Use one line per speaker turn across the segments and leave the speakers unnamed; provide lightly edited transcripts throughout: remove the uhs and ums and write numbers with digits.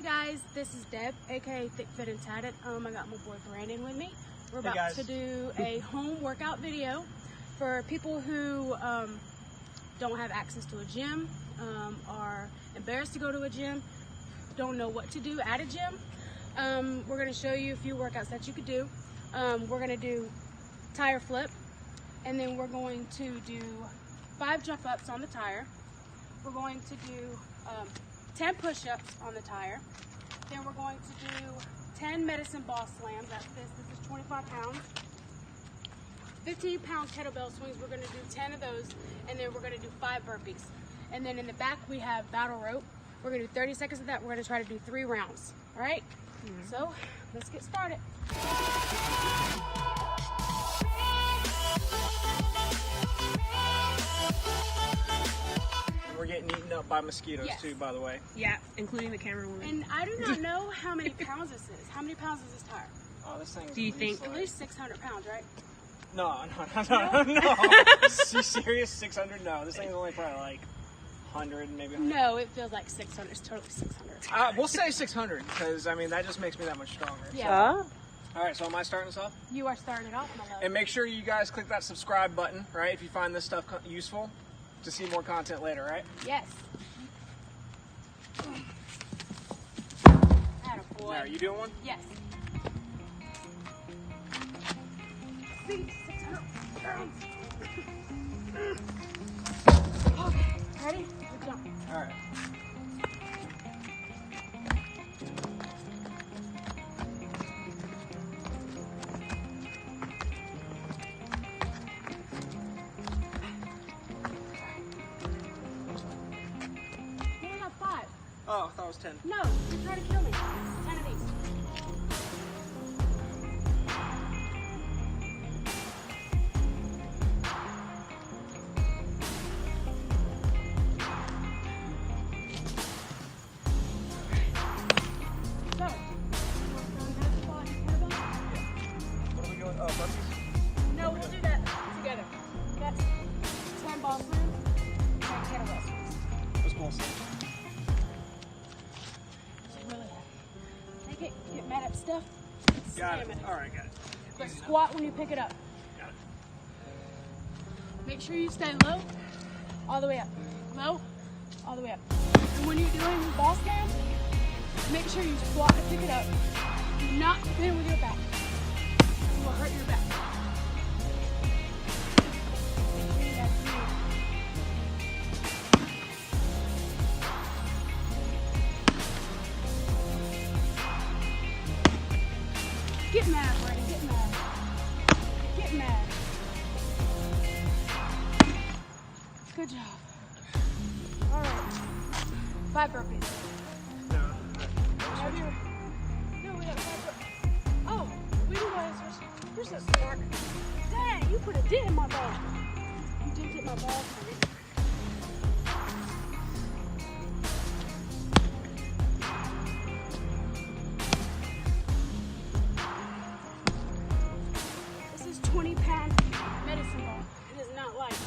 Hey guys, this is Deb, aka Thick Fit and Tatted. I got my boy Brandon with me. We're about to do a home workout video for people who don't have access to a gym, are embarrassed to go to a gym, don't know what to do at a gym. We're going to show you a few workouts that you could do. We're going to do tire flip, and then we're going to do 5 jump ups on the tire. We're going to do 10 push-ups on the tire. Then we're going to do 10 medicine ball slams. That's this is 25 pounds. 15-pound kettlebell swings. We're going to do 10 of those, and then we're going to do 5 burpees. And then in the back we have battle rope. We're going to do 30 seconds of that. We're going to try to do 3 rounds. All right? So let's get started.
We're getting eaten up by mosquitoes too, by the way.
Yeah, including the camera woman.
And I do not know how many pounds this is. How many pounds is this tire?
Oh, this thing.
Do you think
At least 600 pounds, right?
No. You serious? 600? No, this thing's only probably like 100, maybe 100.
No, it feels like 600. It's totally 600.
We'll say 600 because I mean that just makes me that much stronger.
Yeah.
All right, so am I starting this off?
You are starting it off, my love.
And make sure you guys click that subscribe button, right? If you find this stuff useful, to see more content later, right?
Yes. Attaboy.
Now, are you doing one?
Yes. See, 600 pounds. Okay, ready? We're jumping.
All right.
You only have 5.
Oh, I thought it was 10.
No, you're trying to kill me. 10 of these. So,
What are we doing? Oh, burpees?
no, we'll do that together. That's 10 ball swings, 10 kettlebell swings.
What's ball swing?
Really take it, get mad at stuff,
Got
slam
it.
it.
All right, got it.
But squat when you pick it up.
Got it.
Make sure you stay low, all the way up. Low, all the way up. And when you're doing ball slam, make sure you squat and pick it up. Do not bend with your back. You will hurt your back. Make sure you have 3. Get mad, Brady. Get mad. Get mad. Good job. All right. 5 burpees.
No.
Have you? No, we got 5 burpees. Oh, we do want to switch. You're so smart. Dang, you put a dent in my ball. You did get my ball. This is 20-pound medicine ball. It is not light.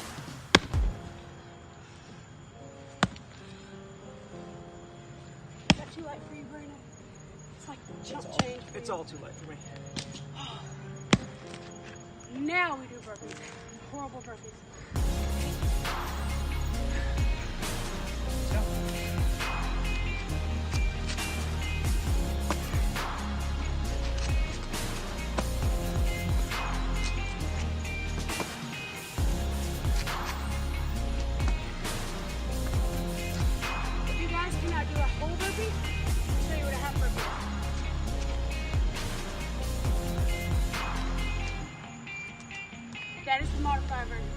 Is that too light for you, Brandon? It's like chump change.
It's all too late for me.
Now we do burpees. Horrible burpees. If you guys cannot do a whole burpee, I'll show you what a half burpee is. That is the modified version.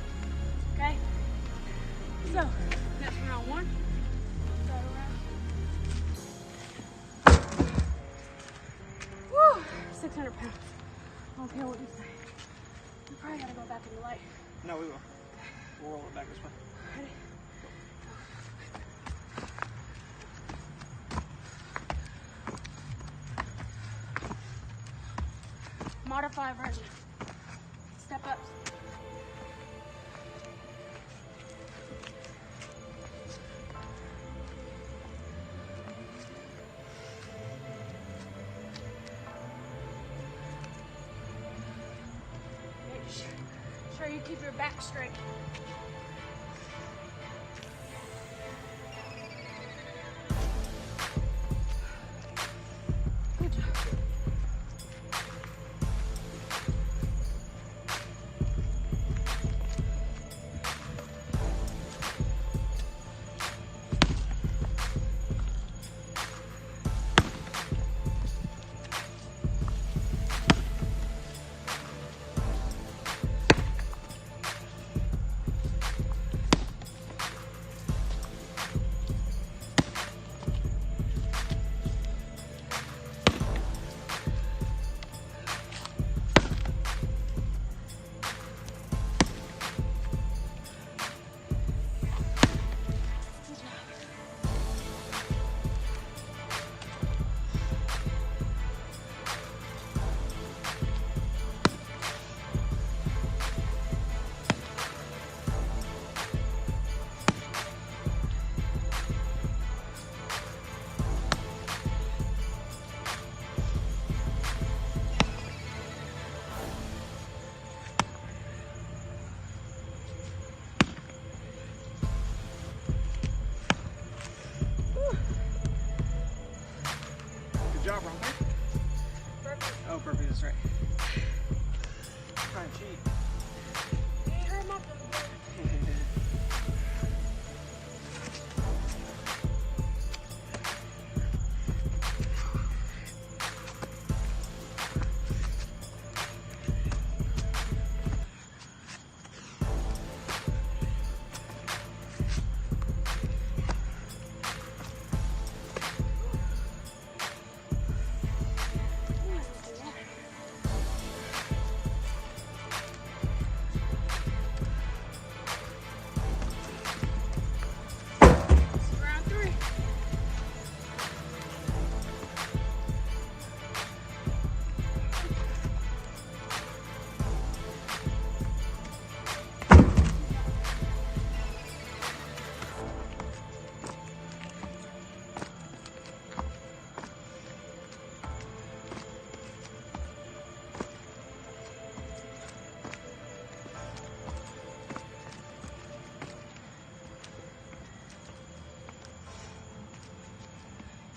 Okay? So, that's round 1. Start around. Woo! 600 pounds. I don't care what you say. We probably gotta go back in the light.
No, we will. We'll roll it back this way.
Ready? Modified version. Step ups. you keep your back straight. Good job.
Good job, Ron.
Perfect.
Oh, perfect. That's right. Try and cheat.
You hurt my foot. Round 3.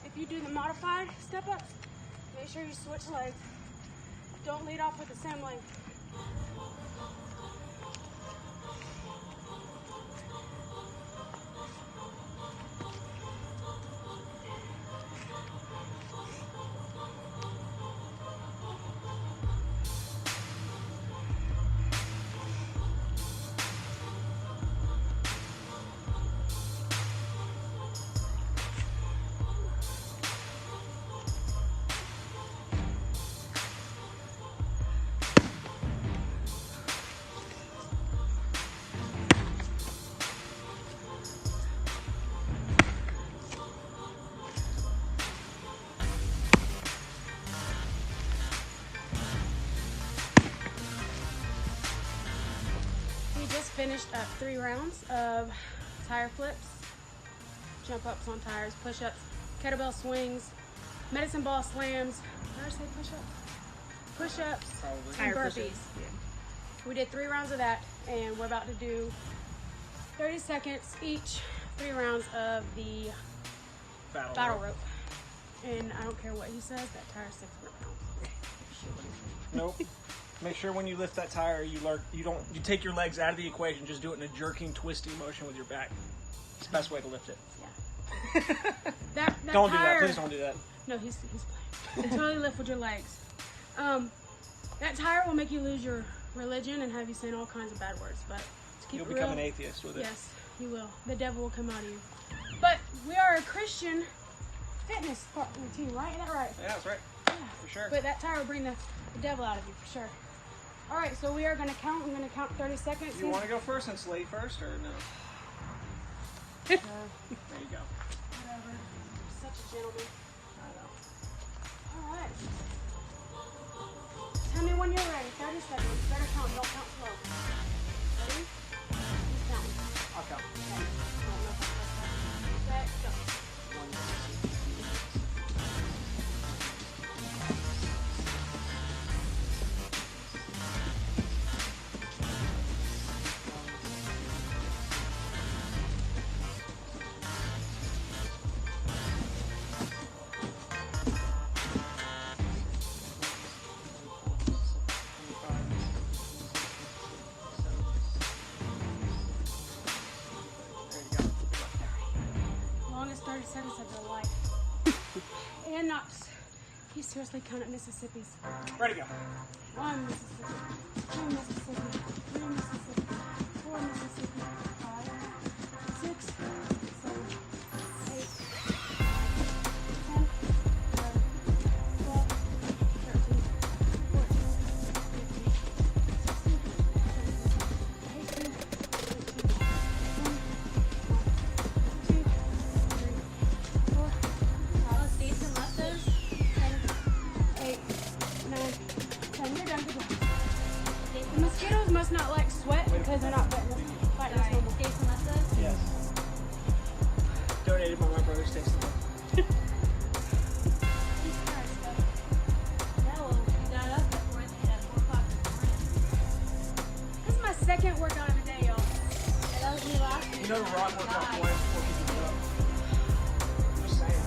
If you do the modified step up, make sure you switch legs. Don't lead off with the same leg. We just finished up 3 rounds of tire flips, jump ups on tires, push ups, kettlebell swings, medicine ball slams. Did I say push ups? Push ups and
Tire
burpees.
push-ups.
We did 3 rounds of that, and we're about to do 30 seconds each, 3 rounds of the battle rope. And I don't care what he says, that tire's 600 pounds.
Nope. Make sure when you lift that tire, you take your legs out of the equation. Just do it in a jerking, twisty motion with your back. It's the best way to lift it.
Yeah. that
Don't
tire,
do that. Please don't do that.
No, he's playing. Totally lift with your legs. That tire will make you lose your religion and have you saying all kinds of bad words. But to keep
You'll
it
become
real,
an atheist with it.
yes, you will. The devil will come out of you. But we are a Christian fitness routine, right? Is that right?
Yeah, that's right.
Yeah.
For sure.
But that tire will bring the devil out of you, for sure. All right, so we are going to count. I'm going to count 30 seconds.
You want to go first and Slade first, or no? There you go.
Whatever. Such a gentleman.
I know.
All right. Tell me when you're ready. 30 seconds. Better count. Don't count slow. Ready? Who's counting?
I'll count.
Okay. Set, go. and Knox. He's seriously counting Mississippi's.
Ready to go.
1 Mississippi, 2 Mississippi, 3 Mississippi, 4 Mississippi, 5, 6, 7, 8, 10, 11, 12, 13, 14, 15, 16, 17, 18, 19, 20, 1, 2, 3, 4, 5, 6, 7, 8, 9, 10. You're done. Good job. The mosquitoes must not like sweat because they're not biting us normal.
Yes. Donated by my brother Stacy.
This is my second workout of the day, y'all. And that was me last week.
You know the rock workout twice before people get up. Just saying.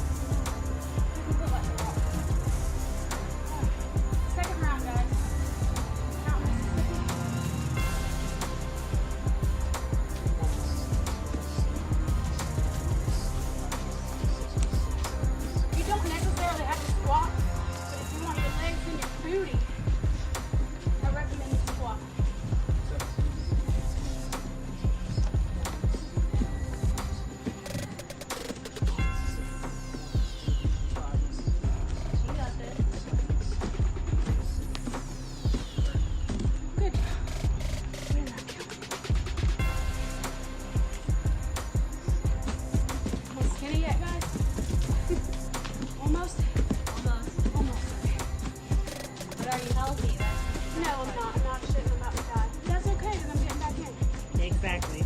Second round, guys. Count Mississippi. You don't necessarily have to squat, but if you want your legs and your booty, I recommend you squat. Good job. You're not counting. Am I skinny yet, guys? Almost? Almost.
But are you healthy?
No, I'm not. I'm not shitting. I'm about to die. That's okay, because I'm getting back in.
Exactly.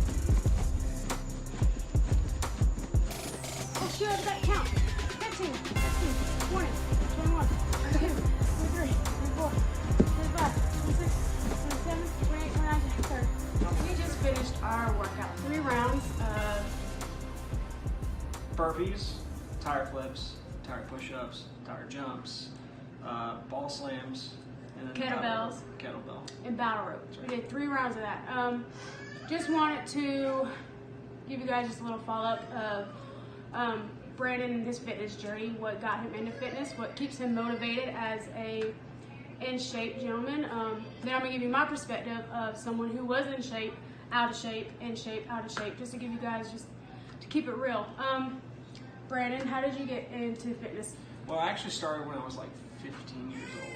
Oh, sure, I've got to count. 15, 16, 20, 21, 22, 23, 24, 25, 26, 27, 28, 29, 30. We just finished our workout. 3 rounds of
Burpees, tire flips, tire push-ups, tire jumps, ball slams, and then
Kettlebells.
Kettlebell.
and battle rope. We did 3 rounds of that. Just wanted to give you guys just a little follow-up of Brandon and his fitness journey, what got him into fitness, what keeps him motivated as a in-shape gentleman. Then I'm gonna give you my perspective of someone who was in shape, out of shape, in shape, out of shape, just to give you guys just to keep it real. Brandon, how did you get into fitness?
Well, I actually started when I was like 15 years old.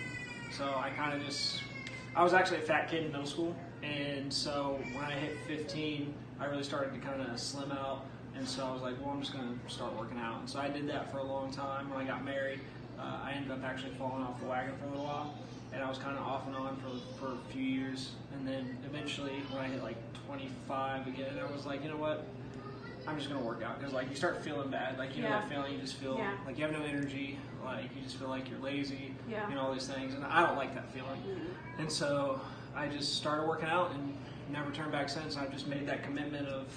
So I was actually a fat kid in middle school. And so when I hit 15, I really started to kind of slim out. And so I was like, well, I'm just going to start working out. And so I did that for a long time. When I got married, I ended up actually falling off the wagon for a little while. And I was kind of off and on for a few years. And then eventually when I hit like 25 again, I was like, you know what? I'm just gonna work out because like you start feeling bad, like you know that feeling, you just feel like you have no energy, like you just feel like you're lazy, you know, all these things, and I don't like that feeling. And so I just started working out and never turned back since. I've just made that commitment of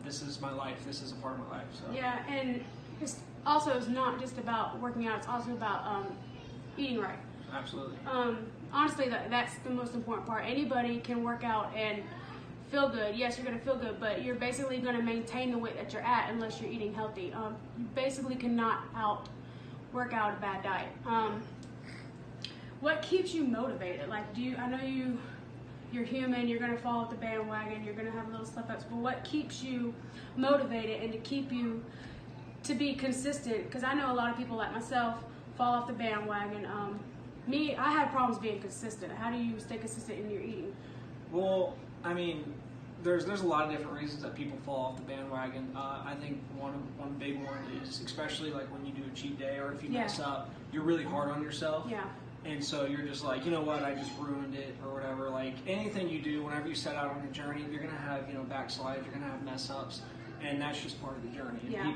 this is my life, this is a part of my life. So
Yeah, and it's not just about working out; it's also about eating right.
absolutely.
Honestly, that's the most important part. Anybody can work out and feel good. Yes, you're going to feel good, but you're basically going to maintain the weight that you're at unless you're eating healthy. You basically cannot work out a bad diet. What keeps you motivated? Like, I know you're human, you're going to fall off the bandwagon, you're going to have little slip-ups, but what keeps you motivated and to keep you to be consistent? Because I know a lot of people like myself fall off the bandwagon. I had problems being consistent. How do you stay consistent in your eating?
Well, I mean, there's a lot of different reasons that people fall off the bandwagon. I think one big one is especially like when you do a cheat day or if you mess up, you're really hard on yourself.
Yeah.
And so you're just like, you know what, I just ruined it or whatever. Like anything you do, whenever you set out on a journey, you're gonna have backslides, you're gonna have mess ups, and that's just part of the journey. And
Yeah.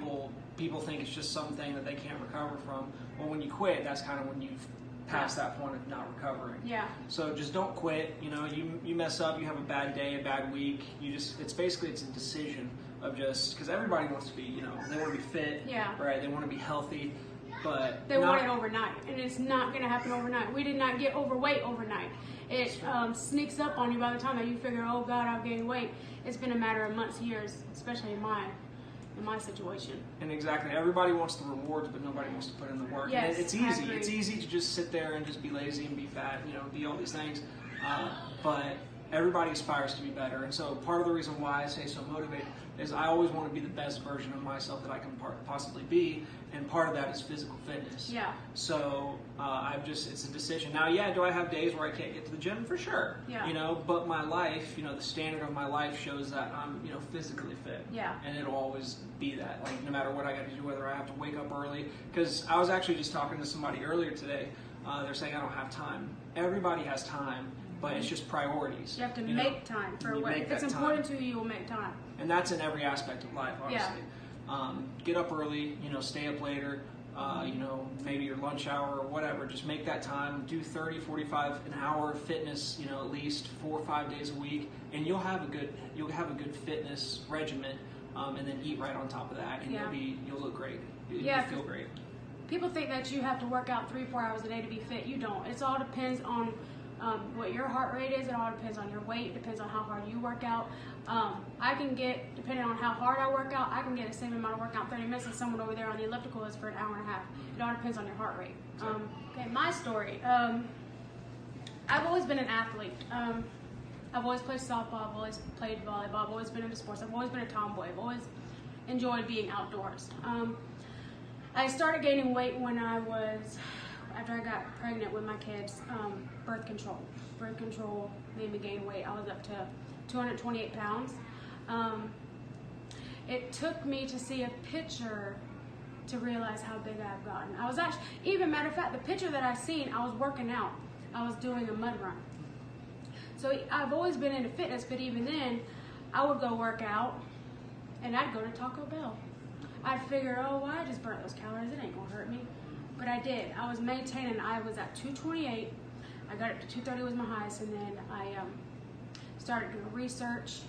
people think it's just something that they can't recover from. Well, when you quit, that's kind of when you've past that point of not recovering.
Yeah.
So just don't quit. You mess up, you have a bad day, a bad week. It's a decision of just because everybody wants to be, they want to be fit, right? They want to be healthy, but
they want it overnight, and it's not going to happen overnight. We did not get overweight overnight. It sneaks up on you by the time that you figure, oh God, I've gained weight. It's been a matter of months, years, especially in my in my situation.
And exactly, everybody wants the rewards, but nobody wants to put in the work.
Yes,
and it's easy. It's easy to just sit there and just be lazy and be fat, be all these things. But everybody aspires to be better. And so part of the reason why I say so motivated is I always want to be the best version of myself that I can possibly be. And part of that is physical fitness.
Yeah.
So it's a decision. Now, yeah, do I have days where I can't get to the gym? For sure.
Yeah.
But my life, the standard of my life shows that I'm, physically fit.
Yeah.
And it'll always be that. Like, no matter what I got to do, whether I have to wake up early. Because I was actually just talking to somebody earlier today. They're saying I don't have time. Everybody has time, but it's just priorities.
You have to make time for what. If it's important to you, you'll make time.
And that's in every aspect of life, honestly. Yeah. Get up early, stay up later, maybe your lunch hour or whatever. Just make that time. Do 30, 45, an hour of fitness, at least 4 or 5 days a week, and you'll have a good fitness regimen, and then eat right on top of that, and you'll look great. You'll feel great.
People think that you have to work out 3-4 hours a day to be fit. You don't. It all depends on what your heart rate is. It all depends on your weight. It depends on how hard you work out. I can get, depending on how hard I work out, I can get the same amount of workout in 30 minutes as someone over there on the elliptical is for an hour and a half. It all depends on your heart rate. Okay, my story. I've always been an athlete. I've always played softball. I've always played volleyball. I've always been into sports. I've always been a tomboy. I've always enjoyed being outdoors. I started gaining weight when after I got pregnant with my kids. Birth control made me gain weight. I was up to 228 pounds. It took me to see a picture to realize how big I've gotten. I was actually, even matter of fact, the picture that I seen, I was working out. I was doing a mud run. So I've always been into fitness, but even then, I would go work out and I'd go to Taco Bell. I'd figure, why I just burnt those calories, it ain't gonna hurt me. But I did. I was maintaining, I was at 228. I got up to 230 was my highest, and then I started doing research.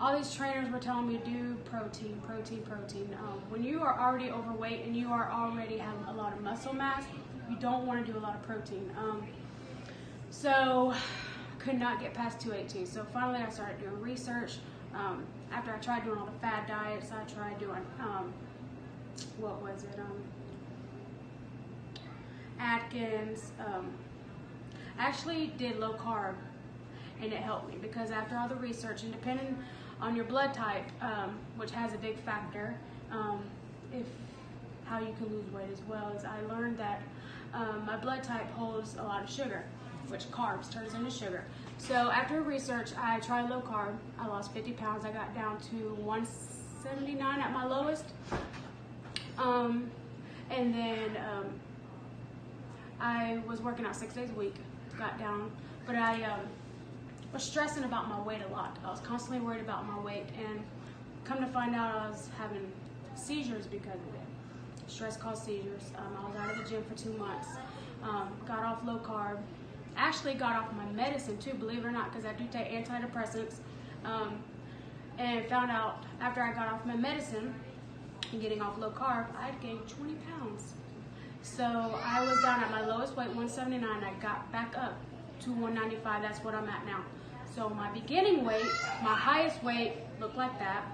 All these trainers were telling me to do protein. When you are already overweight and you are already having a lot of muscle mass, you don't want to do a lot of protein. So could not get past 218. So finally I started doing research. After I tried doing all the fad diets, I tried doing, Atkins. I actually did low carb, and it helped me because after all the research, and depending on your blood type, which has a big factor, if how you can lose weight as well, is I learned that my blood type holds a lot of sugar, which carbs turns into sugar. So after research, I tried low carb. I lost 50 pounds. I got down to 179 at my lowest. And then I was working out 6 days a week, got down, but I was stressing about my weight a lot. I was constantly worried about my weight, and come to find out I was having seizures because of it. Stress caused seizures. I was out of the gym for 2 months. Got off low carb. Actually got off my medicine too, believe it or not, because I do take antidepressants. And found out after I got off my medicine and getting off low carb, I'd gained 20 pounds. So I was down at my lowest weight, 179. I got back up to 195. That's what I'm at now. So my beginning weight, my highest weight looked like that.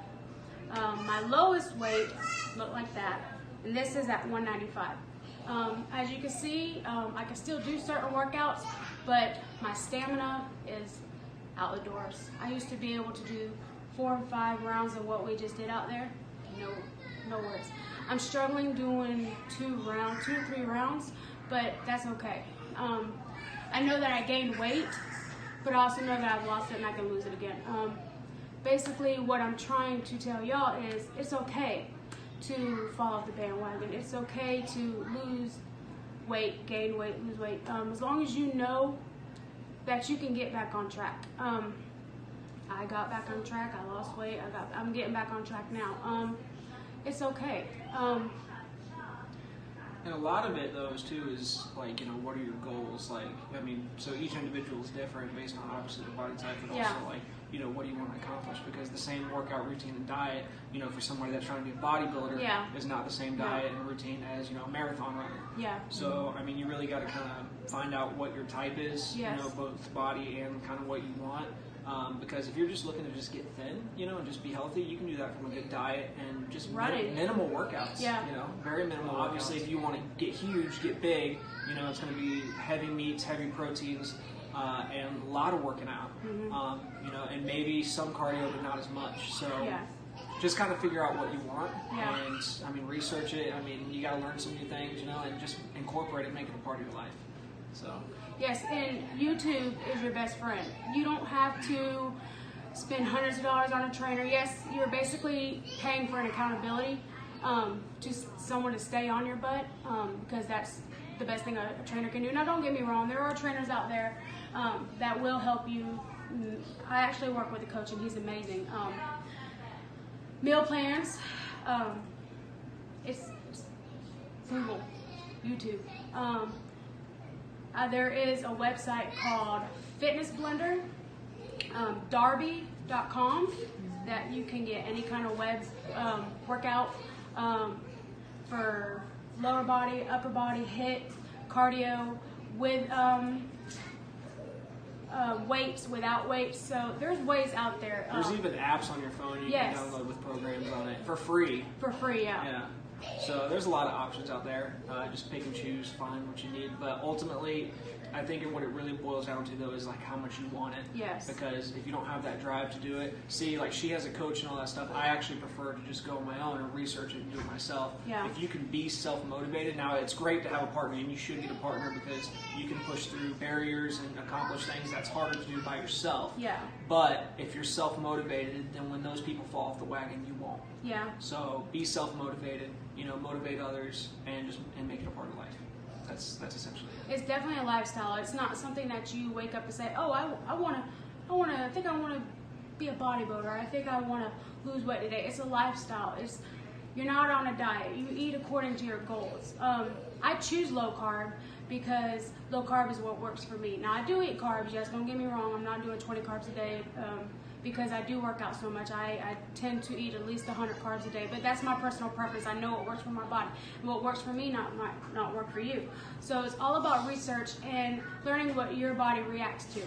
My lowest weight looked like that. And this is at 195. As you can see, I can still do certain workouts, but my stamina is out the doors. I used to be able to do 4 and 5 rounds of what we just did out there. No worries. I'm struggling doing 2 or 3 rounds, but that's okay. I know that I gained weight, but I also know that I've lost it and I can lose it again. Basically, what I'm trying to tell y'all is it's okay to fall off the bandwagon. It's okay to lose weight, gain weight, lose weight, as long as you know that you can get back on track. I got back on track. I lost weight. I'm getting back on track now. It's okay.
And a lot of it, though, is like, what are your goals? Like, I mean, so each individual is different based on obviously their body type, but also like, what do you want to accomplish? Because the same workout routine and diet, for somebody that's trying to be a bodybuilder is not the same diet and routine as, a marathon runner.
Yeah.
So, I mean, you really got to kind of find out what your type is, both body and kind of what you want. Because if you're just looking to just get thin, you know, and just be healthy, you can do that from a good diet and just
Running.
minimal workouts.
Yeah.
You know, very minimal. Obviously, if you want to get huge, get big, you know, it's going to be heavy meats, heavy proteins, and a lot of working out. You know, and maybe some cardio, but not as much. So.
Yeah.
Just kind of figure out what you want,
Yeah.
and I mean, research it. I mean, you got to learn some new things, you know, and just incorporate it, make it a part of your life. So.
Yes, and YouTube is your best friend. You don't have to spend hundreds of dollars on a trainer. Yes, you're basically paying for an accountability, to someone to stay on your butt, because that's the best thing a trainer can do. Now, don't get me wrong, there are trainers out there that will help you. I actually work with a coach, and he's amazing. Meal plans, it's Google, YouTube. There is a website called Fitness Blender, Darby.com, that you can get any kind of web workout for lower body, upper body, HIIT, cardio, with weights, without weights. So there's ways out there.
There's even apps on your phone you
Yes.
can download with programs on it for free.
For free, yeah.
Yeah. So there's a lot of options out there. Just pick and choose, find what you need. But ultimately, I think what it really boils down to, though, is like how much you want it.
Yes.
Because if you don't have that drive to do it, see, like she has a coach and all that stuff. I actually prefer to just go on my own and research it and do it myself.
Yeah.
If you can be self-motivated, now it's great to have a partner, and you should get a partner because you can push through barriers and accomplish things that's harder to do by yourself.
Yeah.
But if you're self-motivated, then when those people fall off the wagon, you won't.
Yeah.
So be self-motivated, you know, motivate others, and make it a part of life. That's essentially it.
It's definitely a lifestyle. It's not something that you wake up and say, "Oh, I think I want to be a bodybuilder. I think I want to lose weight today." It's a lifestyle. You're not on a diet. You eat according to your goals. I choose low carb because low carb is what works for me. Now, I do eat carbs. Yes, don't get me wrong. I'm not doing 20 carbs a day. Because I do work out so much, I tend to eat at least 100 carbs a day. But that's my personal preference. I know what works for my body. And what works for me might not work for you. So it's all about research and learning what your body reacts to.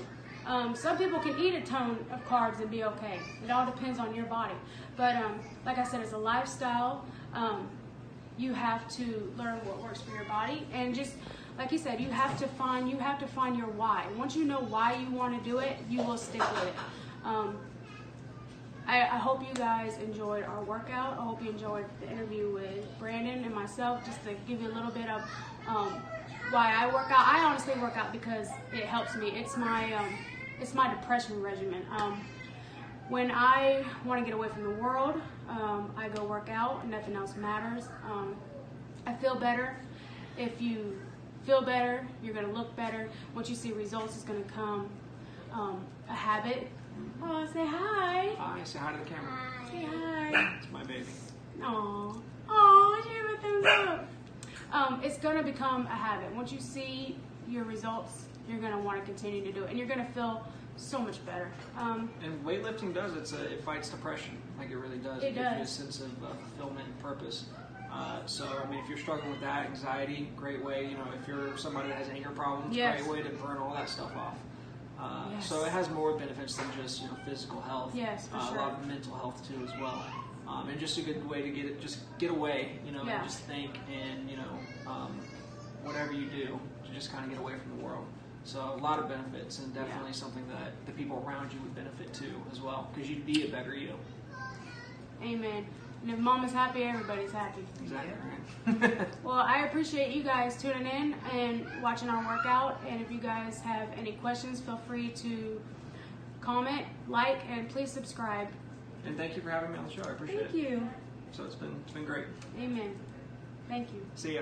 Some people can eat a ton of carbs and be okay. It all depends on your body. But like I said, it's a lifestyle. You have to learn what works for your body, and just like you said, you have to find your why. Once you know why you want to do it, you will stick with it. I hope you guys enjoyed our workout. I hope you enjoyed the interview with Brandon and myself, just to give you a little bit of why I work out. I honestly work out because it helps me. It's my depression regimen. When I want to get away from the world, I go work out. Nothing else matters. I feel better. If you feel better, you're going to look better. Once you see results, it's going to come a habit. Oh, say hi.
Hi, say hi to the camera.
Hi.
Say hi.
It's my baby.
Aww. Aww, she gave a thumbs up. It's going to become a habit. Once you see your results, you're going to want to continue to do it. And you're going to feel so much better.
And weightlifting does, it fights depression. Like it really does.
It
gives you a
does.
sense of fulfillment and purpose. So, I mean, if you're struggling with that, anxiety, great way. You know, if you're somebody that has anger problems,
Yes.
great way to burn all that stuff off.
Yes.
So it has more benefits than just, you know, physical health.
Yes, for sure.
A lot of mental health too as well. And just a good way to get away, you know,
Yeah.
and just think, and, you know, whatever you do to just kind of get away from the world. So a lot of benefits, and definitely something that the people around you would benefit too as well, because you'd be a better you.
Amen. And if mama's happy, everybody's happy.
Exactly.
Well, I appreciate you guys tuning in and watching our workout. And if you guys have any questions, feel free to comment, like, and please subscribe.
And thank you for having me on the show. I appreciate
Thank you.
it. So it's been great.
Amen. Thank you.
See ya.